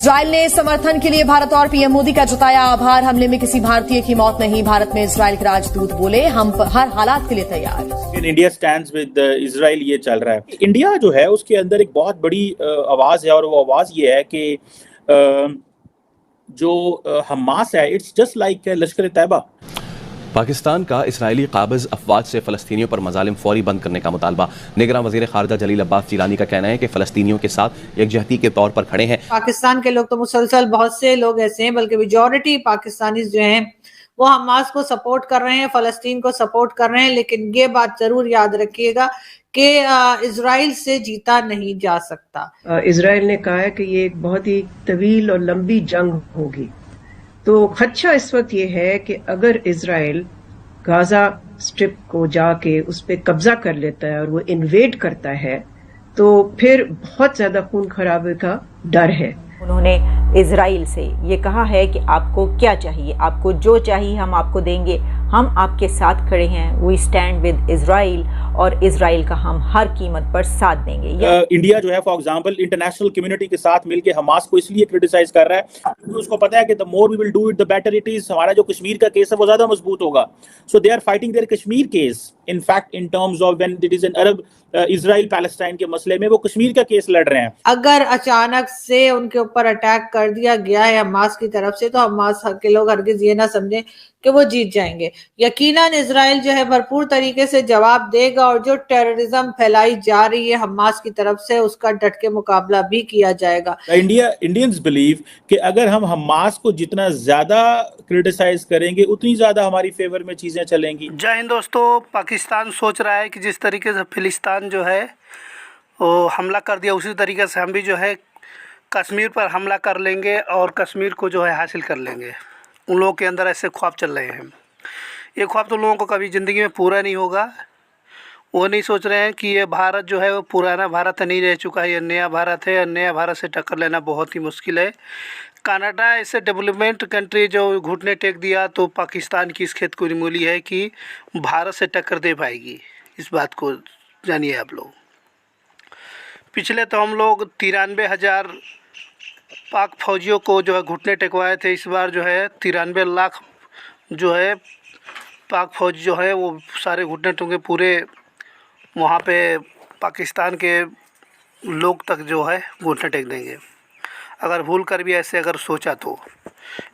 Israel ने समर्थन के लिए भारत और पीएम मोदी का जताया आभार। हमले में किसी भारतीय की मौत नहीं, भारत में इजराइल के राजदूत बोले हम हर हालात के लिए तैयार। In India stands with Israel ये चल रहा है। इंडिया जो है उसके अंदर एक बहुत बड़ी आवाज है और वो आवाज ये है कि जो हमास है इट्स जस्ट लाइक लश्कर तैयबा। पाकिस्तान का इसराइली काबिज अफवाज से फ़लस्तीनियों पर मज़ालिम फौरी बंद करने का मुतालबा। निगरान वज़ीर ख़ारिजा जलील अब्बास जिलानी का कहना है कि फ़लस्तीनियों के साथ यकजहती के तौर पर खड़े हैं। पाकिस्तान के लोग तो मुसलसल बहुत से लोग ऐसे हैं, बल्कि मेजॉरिटी पाकिस्तानी जो हैं वो हमास को सपोर्ट कर रहे हैं, फ़लस्तीन को सपोर्ट कर रहे हैं। लेकिन ये बात जरूर याद रखिएगा कि इजराइल से जीता नहीं जा सकता। इजराइल ने कहा है कि ये एक बहुत ही तवील और लंबी जंग होगी। तो खदशा इस वक्त ये है कि अगर इजराइल गाजा स्ट्रिप को जाके उस पर कब्जा कर लेता है और वो इन्वेड करता है तो फिर बहुत ज्यादा खून खराबे का डर है। उन्होंने इजराइल से ये कहा है कि आपको क्या चाहिए, आपको जो चाहिए हम आपको देंगे, हम आपके साथ खड़े हैं, वी स्टैंड विद इजराइल और इजराइल का हम हर कीमत पर साथ देंगे। इंडिया जो है फॉर एग्जांपल इंटरनेशनल कम्युनिटी के साथ मिलकर हमास को इसलिए क्रिटिसाइज कर रहा है क्योंकि उसको पता है कि the more we will do it the better it is. हमारा जो कश्मीर का केस है वो ज्यादा मजबूत होगा। So they are fighting their Kashmir case in fact in terms of when it is an Arab Israel Palestine के मसले में वो कश्मीर का केस लड़ रहे हैं। अगर अचानक से उनके ऊपर अटैक कर दिया गया है हमास की तरफ से तो हमास के लोग हरगिज ये ना समझें कि वो जीत जाएंगे। यकीनन इजराइल जो है भरपूर तरीके से जवाब देगा और जो टेररिज्म फैलाई जा रही है हमास की तरफ से उसका डट के मुकाबला भी किया जाएगा। इंडियंस बिलीव कि अगर हम हमास को जितना ज्यादा क्रिटिसाइज करेंगे उतनी ज्यादा हमारी फेवर में चीजें चलेंगी। जय हिंद दोस्तों, पाकिस्तान सोच रहा है कि जिस तरीके से फिलिस्तीन जो है वो हमला कर दिया उसी तरीके से हम भी जो है कश्मीर पर हमला कर लेंगे और कश्मीर को जो है हासिल कर लेंगे। उन लोगों के अंदर ऐसे ख्वाब चल रहे हैं। ये ख्वाब तो लोगों को कभी ज़िंदगी में पूरा नहीं होगा। वो नहीं सोच रहे हैं कि ये भारत जो है वो पुराना भारत नहीं रह चुका है, ये नया भारत है और नया भारत से टक्कर लेना बहुत ही मुश्किल है। कनाडा ऐसे डेवलपमेंट कंट्री जो घुटने टेक दिया तो पाकिस्तान की इस खेत को मूली है कि भारत से टक्कर दे पाएगी। इस बात को जानिए आप लोग। पिछले तो हम लोग 93,000 पाक फौजियों को जो है घुटने टेकवाए थे। इस बार जो है 93 लाख जो है पाक फौज जो है वो सारे घुटने टेके पूरे वहाँ पे पाकिस्तान के लोग तक जो है घुटने टेक देंगे अगर भूल कर भी ऐसे अगर सोचा तो।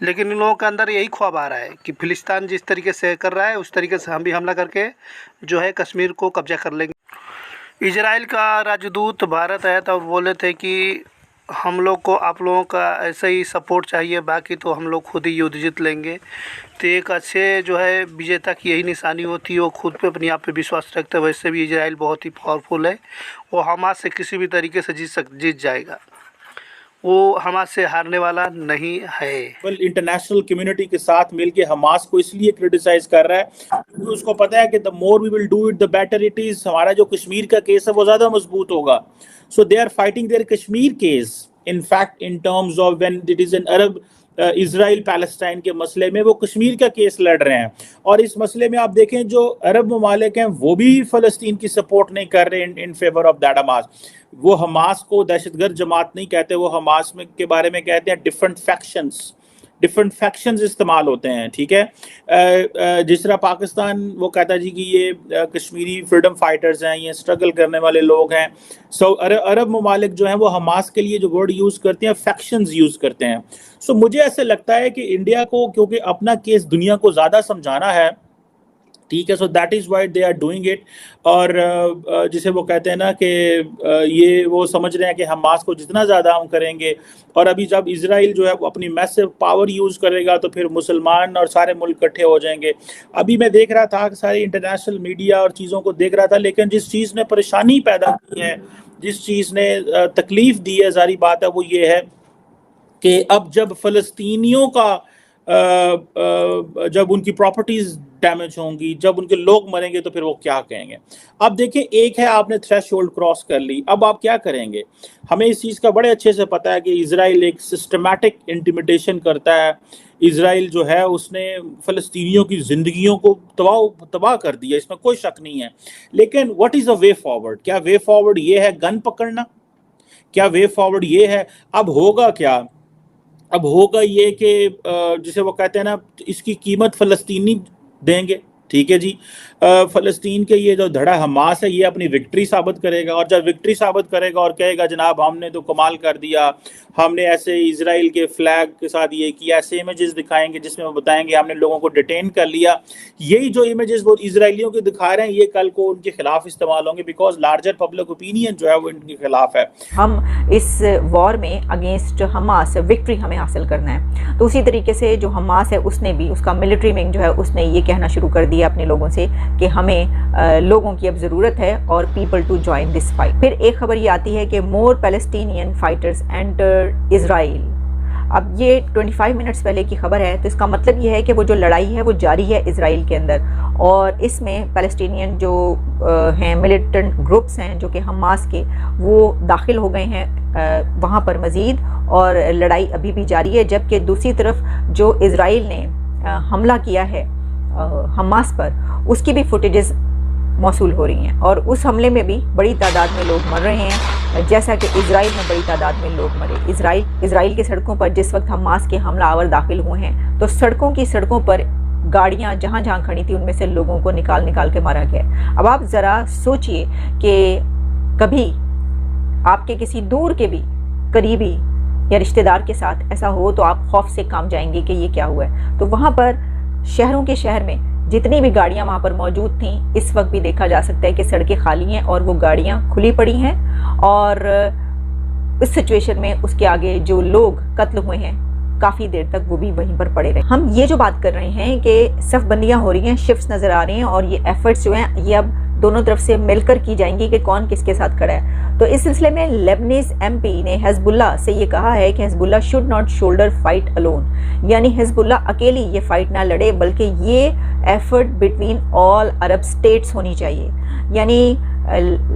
लेकिन इन लोगों के अंदर यही ख्वाब आ रहा है कि फिलिस्तीन जिस तरीके से कर रहा है उस तरीके से हम भी हमला करके जो है कश्मीर को कब्जा कर लेंगे। इजराइल का राजदूत भारत आया था और बोले थे कि हम लोग को आप लोगों का ऐसे ही सपोर्ट चाहिए, बाकी तो हम लोग खुद ही युद्ध जीत लेंगे। तो एक अच्छे जो है विजेता की यही निशानी होती है, वो खुद पे अपने आप पे विश्वास रखते हैं। वैसे भी इजराइल बहुत ही पावरफुल है, वो हमास से किसी भी तरीके से जीत जाएगा, वो हमास से हारने वाला नहीं है। इंटरनेशनल कम्युनिटी के साथ मिलके हमास को इसलिए क्रिटिसाइज कर रहा है क्योंकि उसको पता है कि the more we will do it the better it is. हमारा जो कश्मीर का केस है वो ज्यादा मजबूत होगा। So they are fighting their Kashmir case in fact in terms of when it is an Arab Israel Palestine के मसले में वो कश्मीर का केस लड़ रहे हैं। और इस मसले में आप देखें जो अरब ममालिक हैं वो भी फ़लस्तीन की सपोर्ट नहीं कर रहे in favour of that Hamas. वो हमास को दहशतगर्द जमात नहीं कहते, वो हमास में के बारे में कहते हैं डिफरेंट फैक्शंस इस्तेमाल होते हैं। ठीक है, जिस तरह पाकिस्तान वो कहता है जी कि ये कश्मीरी फ्रीडम फाइटर्स हैं, ये स्ट्रगल करने वाले लोग हैं। सो अरब ममालिक जो हैं वो हमास के लिए जो वर्ड यूज़ करते हैं फैक्शंस यूज़ करते हैं। सो मुझे ऐसे लगता है कि इंडिया को क्योंकि अपना केस दुनिया को ज़्यादा समझाना है, ठीक है, so that is why they are doing it. और जिसे वो कहते हैं ना कि ये वो समझ रहे हैं कि हमास को जितना ज़्यादा हम करेंगे, और अभी जब इजराइल जो है वो अपनी मैसिव पावर यूज़ करेगा तो फिर मुसलमान और सारे मुल्क इकट्ठे हो जाएंगे। अभी मैं देख रहा था कि सारी इंटरनेशनल मीडिया और चीज़ों को देख रहा था, लेकिन जिस चीज़ ने परेशानी पैदा की है, जिस चीज़ ने तकलीफ़ दी है, सारी बात है वो ये है कि अब जब फ़लस्तीनियों का जब उनकी प्रॉपर्टीज डैमेज होंगी, जब उनके लोग मरेंगे तो फिर वो क्या कहेंगे। अब देखिए, एक है आपने थ्रेशोल्ड क्रॉस कर ली, अब आप क्या करेंगे। हमें इस चीज़ का बड़े अच्छे से पता है कि इजराइल एक सिस्टमैटिक इंटिमिडेशन करता है। इजराइल जो है उसने फ़लस्तीनियों की ज़िंदगियों को तबाह कर दिया, इसमें कोई शक नहीं है। लेकिन what is a way forward? क्या वे फॉरवर्ड ये है गन पकड़ना? क्या वे फॉरवर्ड ये है? अब होगा क्या अब होगा ये कि जिसे वो कहते हैं ना, इसकी कीमत फ़लस्तीनी देंगे। ठीक है जी। फ़लस्तीन के ये जो धड़ा हमास है, ये अपनी विक्ट्री साबित करेगा, और जब विक्ट्री साबित करेगा और कहेगा जनाब हमने तो कमाल कर दिया, हमने ऐसे इजराइल के फ्लैग के साथ ये किया, ऐसे इमेजेस दिखाएंगे जिसमें वो बताएंगे हमने लोगों को डिटेन कर लिया। यही जो इमेजेस वो इसराइलियों के दिखा रहे हैं, ये कल को उनके खिलाफ इस्तेमाल होंगे, बिकॉज लार्जर पब्लिक ओपिनियन जो है वो इनके खिलाफ है। हम इस वॉर में अगेंस्ट हमास विक्ट्री हमें हासिल करना है। तो उसी तरीके से जो हमास है उसने भी, उसका मिलिट्री विंग जो है उसने ये कहना शुरू कर दिया अपने लोगों से कि हमें लोगों की अब ज़रूरत है और people to join this fight. फिर एक खबर ये आती है कि more Palestinian fighters enter Israel. अब ये 25 मिनट्स पहले की खबर है, तो इसका मतलब ये है कि वो जो लड़ाई है वो जारी है इजराइल के अंदर, और इसमें पैलेस्टीनियन जो हैं मिलिटेंट ग्रुप्स हैं जो कि हमास के, वो दाखिल हो गए हैं वहाँ पर मज़ीद, और लड़ाई अभी भी जारी है। जबकि दूसरी तरफ जो इजराइल ने हमला किया है हमास पर, उसकी भी फुटेजेस मौसूल हो रही हैं, और उस हमले में भी बड़ी तादाद में लोग मर रहे हैं, जैसा कि इजराइल में बड़ी तादाद में लोग मरे। इजराइल की सड़कों पर जिस वक्त हमास के हमलावर दाखिल हुए हैं, तो सड़कों पर गाड़ियां जहां जहां खड़ी थी उनमें से लोगों को निकाल के मारा गया। अब आप ज़रा सोचिए कि कभी आपके किसी दूर के भी करीबी या रिश्तेदार के साथ ऐसा हो तो आप खौफ से काम जाएंगे कि ये क्या हुआ है। तो वहाँ पर शहरों के शहर में जितनी भी गाड़ियां वहां पर मौजूद थीं, इस वक्त भी देखा जा सकता है कि सड़कें खाली हैं और वो गाड़ियां खुली पड़ी हैं, और इस सिचुएशन में उसके आगे जो लोग कत्ल हुए हैं काफ़ी देर तक वो भी वहीं पर पड़े रहे। हम ये जो बात कर रहे हैं कि सफ़बंदियां हो रही हैं, शिफ्ट्स नज़र आ रही हैं, और ये एफर्ट्स जो हैं ये अब दोनों तरफ से मिलकर की जाएंगी कि कौन किसके साथ खड़ा है। तो इस सिलसिले में लेबनीज एमपी ने हिजबुल्लाह से ये कहा है कि Hezbollah should not shoulder fight alone, यानी हिजबुल्लाह अकेली ये फाइट ना लड़े, बल्कि ये एफर्ट बिटवीन ऑल अरब स्टेट्स होनी चाहिए। यानी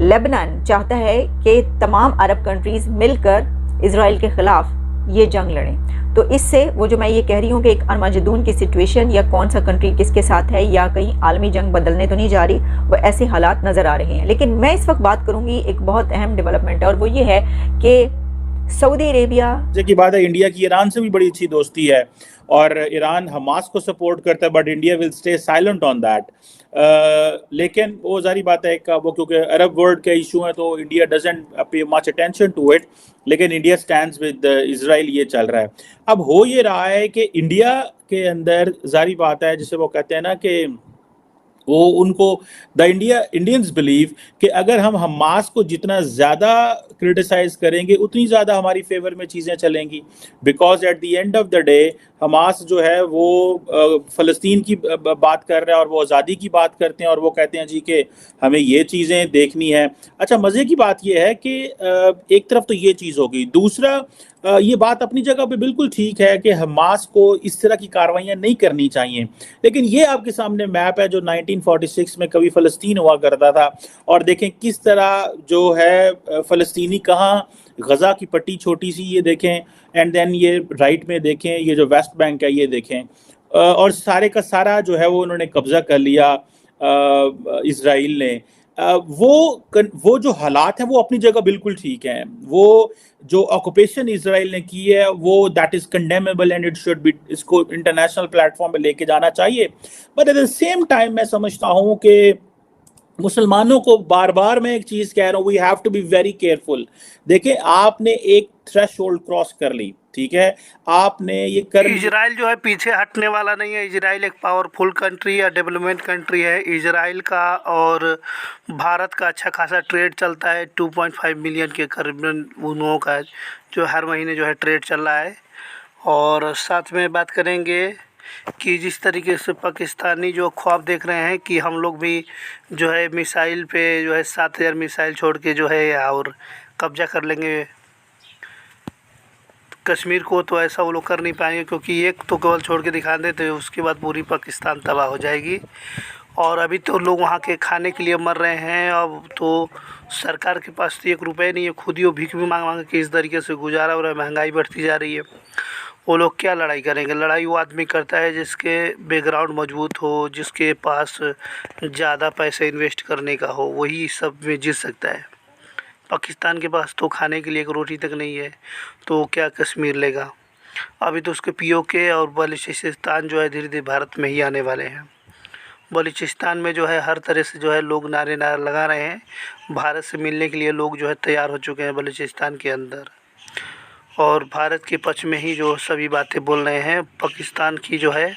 लेबनान चाहता है कि तमाम अरब कंट्रीज मिलकर इजराइल के खिलाफ ये जंग लड़ें। तो इससे वो जो मैं ये कह रही हूँ कि एक अरमाजदून की सिचुएशन, या कौन सा कंट्री किसके साथ है, या कहीं आलमी जंग बदलने तो नहीं जा रही, वो ऐसे हालात नज़र आ रहे हैं। लेकिन मैं इस वक्त बात करूँगी एक बहुत अहम डेवलपमेंट है, और वो ये है कि सऊदी अरेबिया की बात है, इंडिया की ईरान से भी बड़ी अच्छी दोस्ती है, और ईरान हमास को सपोर्ट करता है, but India will stay silent on that. लेकिन वो जारी बात है कि वो क्योंकि अरब वर्ल्ड के इशू हैं तो India doesn't pay much attention to it, लेकिन इंडिया स्टैंड्स विद इजराइल, ये चल रहा है। अब हो ये रहा है कि इंडिया के अंदर जारी बात है, जिसे वो कहते हैं ना कि वो उनको इंडियंस बिलीव कि अगर हम हमास को जितना ज़्यादा क्रिटिसाइज करेंगे उतनी ज़्यादा हमारी फेवर में चीज़ें चलेंगी, because at the end of the day Hamas जो है वो फ़लस्तीन की बात कर रहा है और वो आज़ादी की बात करते हैं, और वो कहते हैं जी कि हमें ये चीज़ें देखनी है। अच्छा, मज़े की बात ये है कि एक तरफ तो ये चीज़ होगी, दूसरा ये बात अपनी जगह पे बिल्कुल ठीक है कि हमास को इस तरह की कार्रवाइयाँ नहीं करनी चाहिए, लेकिन ये आपके सामने मैप है जो 1946 में कभी फ़लस्तीन हुआ करता था, और देखें किस तरह जो है फ़लस्तीनी कहाँ, गज़ा की पट्टी छोटी सी ये देखें, एंड देन ये राइट में देखें ये जो वेस्ट बैंक है ये देखें, और सारे का सारा जो है वो उन्होंने कब्ज़ा कर लिया इजराइल ने। वो जो हालात हैं वो अपनी जगह बिल्कुल ठीक हैं, वो जो ऑक्यूपेशन इजराइल ने की है वो that is condemnable and it should be, इसको इंटरनेशनल प्लेटफॉर्म पे लेके जाना चाहिए। But at the same time मैं समझता हूँ कि मुसलमानों को बार बार मैं एक चीज कह रहा हूँ, we have to be very careful. देखें, आपने एक थ्रेशोल्ड क्रॉस कर ली, ठीक है, आपने ये कर, इजराइल जो है पीछे हटने वाला नहीं है। इजराइल एक पावरफुल कंट्री या डेवलपमेंट कंट्री है। इजराइल का और भारत का अच्छा खासा ट्रेड चलता है, 2.5 मिलियन के करीबन उन लोगों का जो हर महीने जो है ट्रेड चल रहा है। और साथ में बात करेंगे कि जिस तरीके से पाकिस्तानी जो ख्वाब देख रहे हैं कि हम लोग भी जो है मिसाइल पे जो है 7000 मिसाइल छोड़ के जो है और कब्जा कर लेंगे कश्मीर को, तो ऐसा वो लोग कर नहीं पाएंगे, क्योंकि एक तो केवल छोड़ के दिखा देते उसके बाद पूरी पाकिस्तान तबाह हो जाएगी। और अभी तो लोग वहाँ के खाने के लिए मर रहे हैं। अब तो सरकार के पास तो 1 रुपये नहीं है, खुद ही वो भीख भी मांग मांग के इस तरीके से गुजारा हो रहा है, महंगाई बढ़ती जा रही है। वो लोग क्या लड़ाई करेंगे? लड़ाई वो आदमी करता है जिसके बैकग्राउंड मजबूत हो, जिसके पास ज़्यादा पैसे इन्वेस्ट करने का हो, वही सब में जीत सकता है। पाकिस्तान के पास तो खाने के लिए एक रोटी तक नहीं है, तो क्या कश्मीर लेगा? अभी तो उसके पीओके और बलूचिस्तान जो है धीरे धीरे भारत में ही आने वाले हैं। बलूचिस्तान में जो है हर तरह से जो है लोग नारे लगा रहे हैं। भारत से मिलने के लिए लोग जो है तैयार हो चुके हैं बलूचिस्तान के अंदर, और भारत के पक्ष में ही जो सभी बातें बोल रहे हैं। पाकिस्तान की जो है